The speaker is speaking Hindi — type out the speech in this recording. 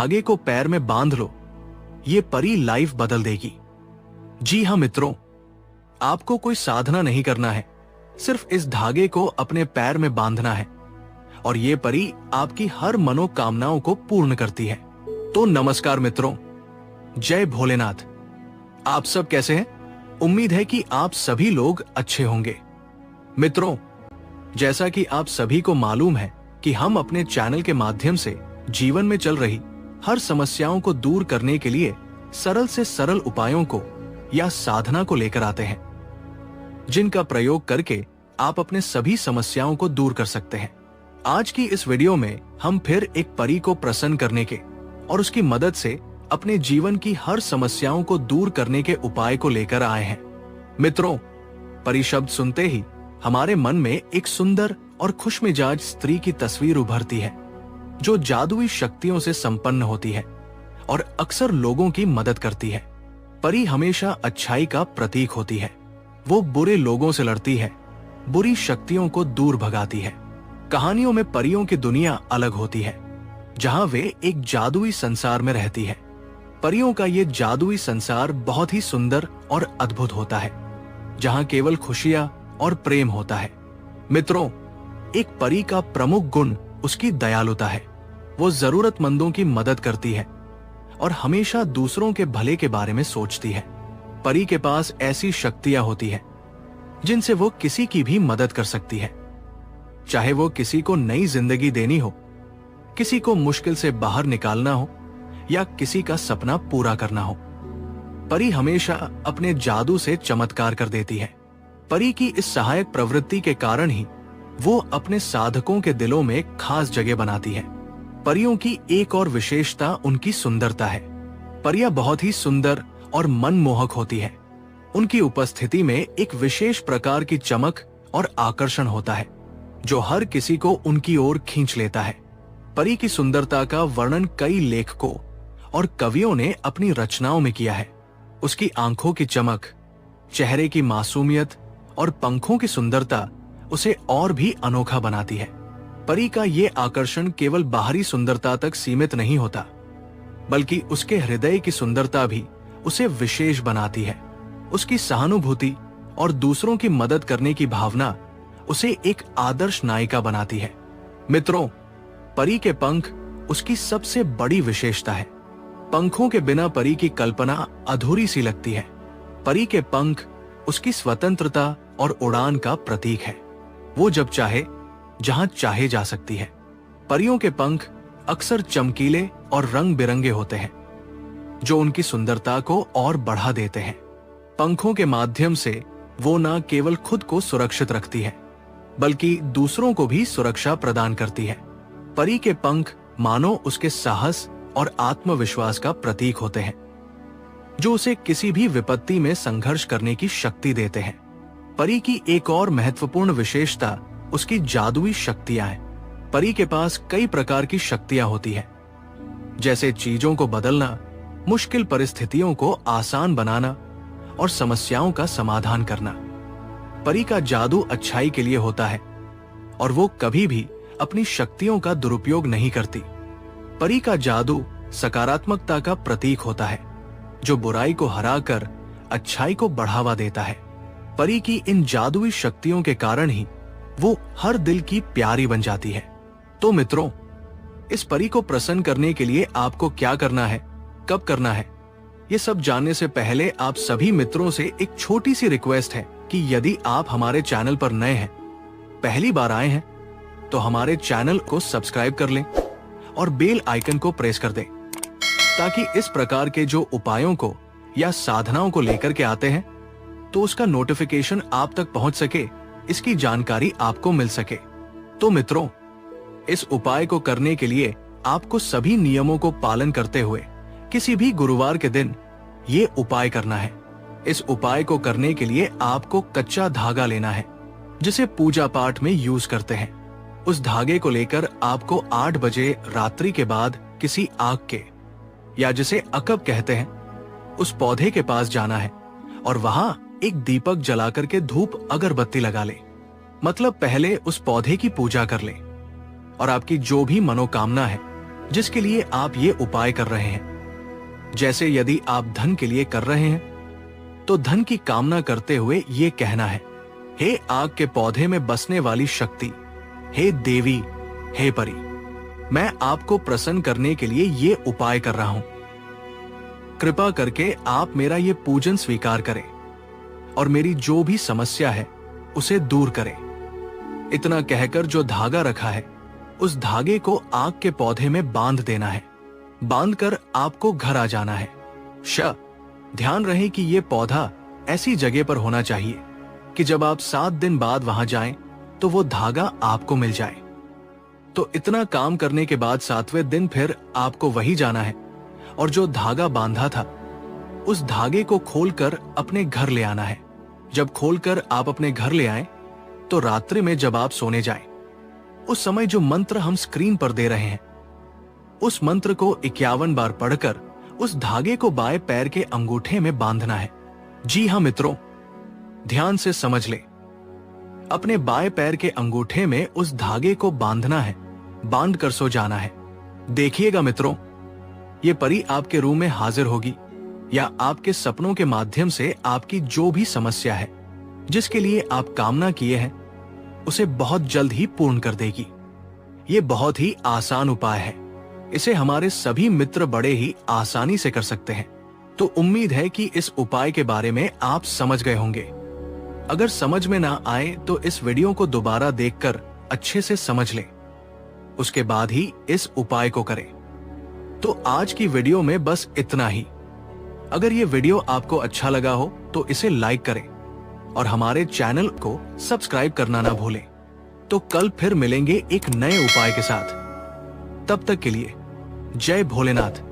धागे को पैर में बांध लो, ये परी लाइफ बदल देगी। जी हाँ मित्रों, आपको कोई साधना नहीं करना है, सिर्फ इस धागे को अपने पैर में बांधना है और ये परी आपकी हर मनोकामनाओं को पूर्ण करती है। तो नमस्कार मित्रों, जय भोलेनाथ। आप सब कैसे हैं? उम्मीद है कि आप सभी लोग अच्छे होंगे। मित्रों, जैसा कि आप सभी को मालूम है कि हम अपने चैनल के माध्यम से जीवन में चल रही हर समस्याओं को दूर करने के लिए सरल से सरल उपायों को या साधना को लेकर आते हैं, जिनका प्रयोग करके आप अपने सभी समस्याओं को दूर कर सकते हैं। आज की इस वीडियो में हम फिर एक परी को प्रसन्न करने के और उसकी मदद से अपने जीवन की हर समस्याओं को दूर करने के उपाय को लेकर आए हैं। मित्रों, परी शब्द सुनते ही हमारे मन में एक सुंदर और खुशमिजाज स्त्री की तस्वीर उभरती है, जो जादुई शक्तियों से संपन्न होती है और अक्सर लोगों की मदद करती है। परी हमेशा अच्छाई का प्रतीक होती है। वो बुरे लोगों से लड़ती है, बुरी शक्तियों को दूर भगाती है। कहानियों में परियों की दुनिया अलग होती है, जहां वे एक जादुई संसार में रहती है। परियों का ये जादुई संसार बहुत ही सुंदर और अद्भुत होता है, जहां केवल खुशियां और प्रेम होता है। मित्रों, एक परी का प्रमुख गुण उसकी दयालुता है। वो जरूरतमंदों की मदद करती है और हमेशा दूसरों के भले के बारे में सोचती है। परी के पास ऐसी शक्तियां होती हैं जिनसे वो किसी की भी मदद कर सकती है, चाहे वो किसी को नई जिंदगी देनी हो, किसी को मुश्किल से बाहर निकालना हो या किसी का सपना पूरा करना हो। परी हमेशा अपने जादू से चमत्कार कर देती है। परी की इस सहायक प्रवृत्ति के कारण ही वो अपने साधकों के दिलों में खास जगह बनाती है। परियों की एक और विशेषता उनकी सुंदरता है। परियां बहुत ही सुंदर और मनमोहक होती है। उनकी उपस्थिति में एक विशेष प्रकार की चमक और आकर्षण होता है, जो हर किसी को उनकी ओर खींच लेता है। परी की सुंदरता का वर्णन कई लेखकों और कवियों ने अपनी रचनाओं में किया है। उसकी आंखों की चमक, चेहरे की मासूमियत और पंखों की सुंदरता उसे और भी अनोखा बनाती है। परी का ये आकर्षण केवल बाहरी सुंदरता तक सीमित नहीं होता, बल्कि उसके हृदय की सुंदरता भी उसे विशेष बनाती है। उसकी सहानुभूति और दूसरों की मदद करने की भावना उसे एक आदर्श नायिका बनाती है। मित्रों, परी के पंख उसकी सबसे बड़ी विशेषता है। पंखों के बिना परी की कल्पना अधूरी सी लगती है। परी के पंख उसकी स्वतंत्रता और उड़ान का प्रतीक है। वो जब चाहे जहां चाहे जा सकती है। परियों के पंख अक्सर चमकीले और रंग बिरंगे होते हैं, जो उनकी सुंदरता को और बढ़ा देते हैं। पंखों के माध्यम से वो न केवल खुद को सुरक्षित रखती है, बल्कि दूसरों को भी सुरक्षा प्रदान करती है। परी के पंख मानो उसके साहस और आत्मविश्वास का प्रतीक होते हैं, जो उसे किसी भी विपत्ति में संघर्ष करने की शक्ति देते हैं। परी की एक और महत्वपूर्ण विशेषता उसकी जादुई शक्तियां हैं। परी के पास कई प्रकार की शक्तियां होती हैं, जैसे चीजों को बदलना, मुश्किल परिस्थितियों को आसान बनाना और समस्याओं का समाधान करना। परी का जादू अच्छाई के लिए होता है और वो कभी भी अपनी शक्तियों का दुरुपयोग नहीं करती। परी का जादू सकारात्मकता का प्रतीक होता है, जो बुराई को हराकर अच्छाई को बढ़ावा देता है। परी की इन जादुई शक्तियों के कारण ही वो हर दिल की प्यारी बन जाती है। तो मित्रों, इस परी को प्रसन्न करने के लिए आपको क्या करना है, कब करना है, ये सब जानने से पहले आप सभी मित्रों से एक छोटी सी रिक्वेस्ट है कि यदि आप हमारे चैनल पर नए हैं, पहली बार आए हैं, तो हमारे चैनल को सब्सक्राइब कर लें और बेल आइकन को प्रेस कर दें, ताकि इस प्रकार के जो उपायों को या साधनाओं को लेकर के आते हैं, तो उसका नोटिफिकेशन आप तक पहुंच सके, इसकी जानकारी आपको मिल सके। तो मित्रों, इस उपाय को करने के लिए आपको सभी नियमों को पालन करते हुए किसी भी गुरुवार के दिन ये उपाय करना है। इस उपाय को करने के लिए आपको कच्चा धागा लेना है, जिसे पूजा पाठ में यूज करते हैं। उस धागे को लेकर आपको 8 बजे रात्रि के बाद किसी आग के, या जिसे अकब कहते हैं, उस पौधे के पास जाना है और वहां एक दीपक जलाकर के धूप अगरबत्ती लगा ले। मतलब पहले उस पौधे की पूजा कर ले और आपकी जो भी मनोकामना है जिसके लिए आप ये उपाय कर रहे हैं। जैसे यदि आप धन के लिए कर रहे हैं तो धन की कामना करते हुए ये कहना है, हे आग के पौधे में बसने वाली शक्ति, हे देवी, हे परी, मैं आपको प्रसन्न करने के लिए ये उपाय कर रहा हूं। कृपा करके आप मेरा ये पूजन स्वीकार करें और मेरी जो भी समस्या है उसे दूर करें। इतना कहकर जो धागा रखा है उस धागे को आग के पौधे में बांध देना है। बांधकर आपको घर आ जाना है। ध्यान रहे कि ये पौधा ऐसी जगह पर होना चाहिए कि जब आप 7 दिन बाद वहां जाएं तो वो धागा आपको मिल जाए। तो इतना काम करने के बाद 7वें दिन फिर आपको वही जाना है और जो धागा बांधा था उस धागे को खोलकर अपने घर ले आना है। जब खोलकर आप अपने घर ले आएं तो रात्रि में जब आप सोने जाएं उस समय जो मंत्र हम स्क्रीन पर दे रहे हैं उस मंत्र को 51 बार पढ़कर उस धागे को बाएं पैर के अंगूठे में बांधना है। जी हां मित्रों, ध्यान से समझ ले। अपने बाएं पैर के अंगूठे में उस धागे को बांधना है, बांध कर सो जाना है। देखिएगा मित्रों, ये परी आपके रूम में हाजिर होगी या आपके सपनों के माध्यम से आपकी जो भी समस्या है, जिसके लिए आप कामना किए हैं, उसे बहुत जल्द ही पूर्ण कर देगी। ये बहुत ही आसान उपाय है। इसे हमारे सभी मित्र बड़े ही आसानी से कर सकते हैं। तो उम्मीद है कि इस उपाय के बारे में आप समझ गए होंगे। अगर समझ में ना आए तो इस वीडियो को दोबारा देखकर अच्छे से समझ लें, उसके बाद ही इस उपाय को करें। तो आज की वीडियो में बस इतना ही। अगर ये वीडियो आपको अच्छा लगा हो तो इसे लाइक करें और हमारे चैनल को सब्सक्राइब करना ना भूलें। तो कल फिर मिलेंगे एक नए उपाय के साथ। तब तक के लिए जय भोलेनाथ।